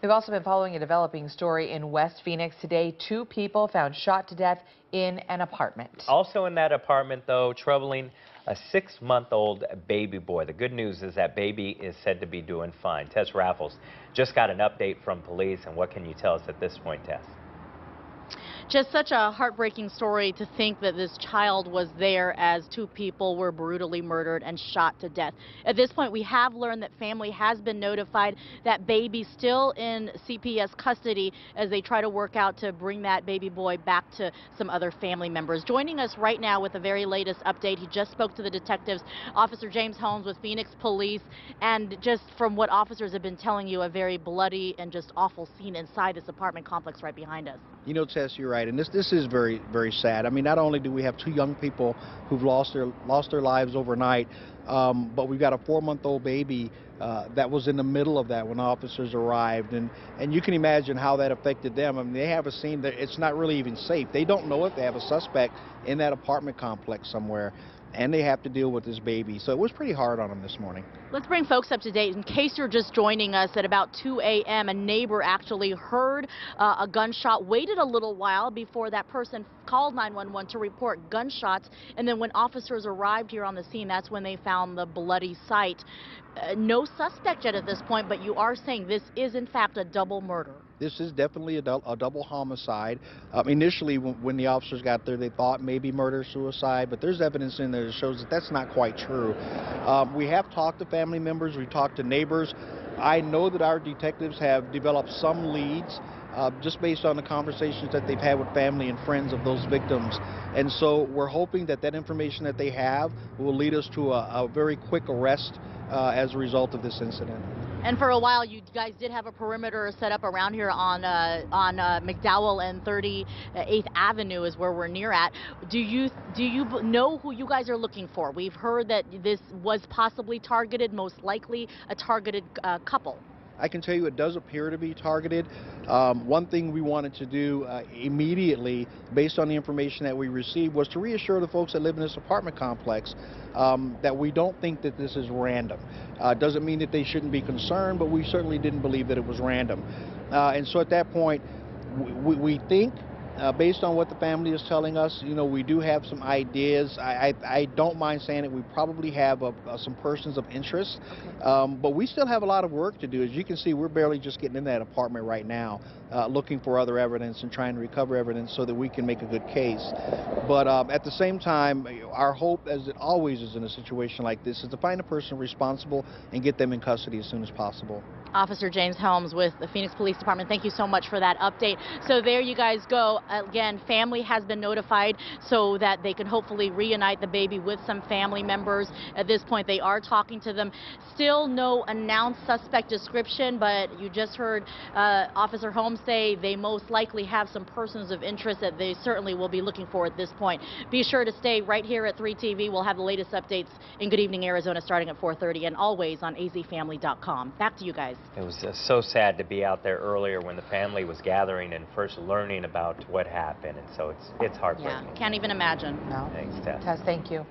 We've also been following a developing story in West Phoenix today. 2 people found shot to death in an apartment. Also in that apartment, though, troubling, a 6-month-old baby boy. The good news is that baby is said to be doing fine. Tess Raffles just got an update from police, and what can you tell us at this point, Tess? Just such a heartbreaking story to think that this child was there as 2 people were brutally murdered and shot to death. At this point, we have learned that family has been notified. That baby still in CPS custody as they try to work out to bring that baby boy back to some other family members. Joining us right now with the very latest update, he just spoke to the detectives, Officer James Holmes with Phoenix Police, and just from what officers have been telling you, a very bloody and just awful scene inside this apartment complex right behind us. You know, Tess, you're right, and this is very, very sad. I mean, not only do we have 2 young people who've lost their lives overnight, but we've got a 4-month-old baby that was in the middle of that when officers arrived, and you can imagine how that affected them. I mean, they have a scene that it's not really even safe. They don't know if they have a suspect in that apartment complex somewhere, and they have to deal with this baby. So it was pretty hard on them this morning. Let's bring folks up to date. In case you're just joining us, at about 2 a.m., a neighbor actually heard a gunshot, waited a little while before that person called 911 to report gunshots, and then when officers arrived here on the scene, that's when they found the bloody site. No suspect yet at this point, but you are saying this is in fact a double murder. This is definitely a double homicide. Initially, when the officers got there, they thought maybe murder-suicide, but there's evidence in there that shows that that's not quite true. We have talked to family members, we talked to neighbors. I know that our detectives have developed some leads just based on the conversations that they've had with family and friends of those victims. And so we're hoping that that information that they have will lead us to a very quick arrest as a result of this incident. And for a while, you guys did have a perimeter set up around here on McDowell and 38th Avenue is where we're near at. Do you know who you guys are looking for? We've heard that this was possibly targeted, most likely a targeted couple. I can tell you it does appear to be targeted. One thing we wanted to do immediately, based on the information that we received, was to reassure the folks that live in this apartment complex that we don't think that this is random. Doesn't mean that they shouldn't be concerned, but we certainly didn't believe that it was random. And so at that point, we think, based on what the family is telling us, you know, we do have some ideas. I don't mind saying it. We probably have some persons of interest, but we still have a lot of work to do. As you can see, we're barely just getting in that apartment right now, looking for other evidence and trying to recover evidence so that we can make a good case. But at the same time, our hope, as it always is in a situation like this, is to find a person responsible and get them in custody as soon as possible. Officer James Holmes with the Phoenix Police Department, thank you so much for that update. So there you guys go. Again, family has been notified so that they can hopefully reunite the baby with some family members. At this point, they are talking to them. Still no announced suspect description, but you just heard Officer Holmes say they most likely have some persons of interest that they certainly will be looking for at this point. Be sure to stay right here at 3 TV. We'll have the latest updates in Good Evening Arizona starting at 4:30 and always on azfamily.com. Back to you guys. It was so sad to be out there earlier when the family was gathering and first learning about what happened, and so it's heartbreaking. Yeah, can't even imagine. No. Thanks, Tess. Tess, thank you.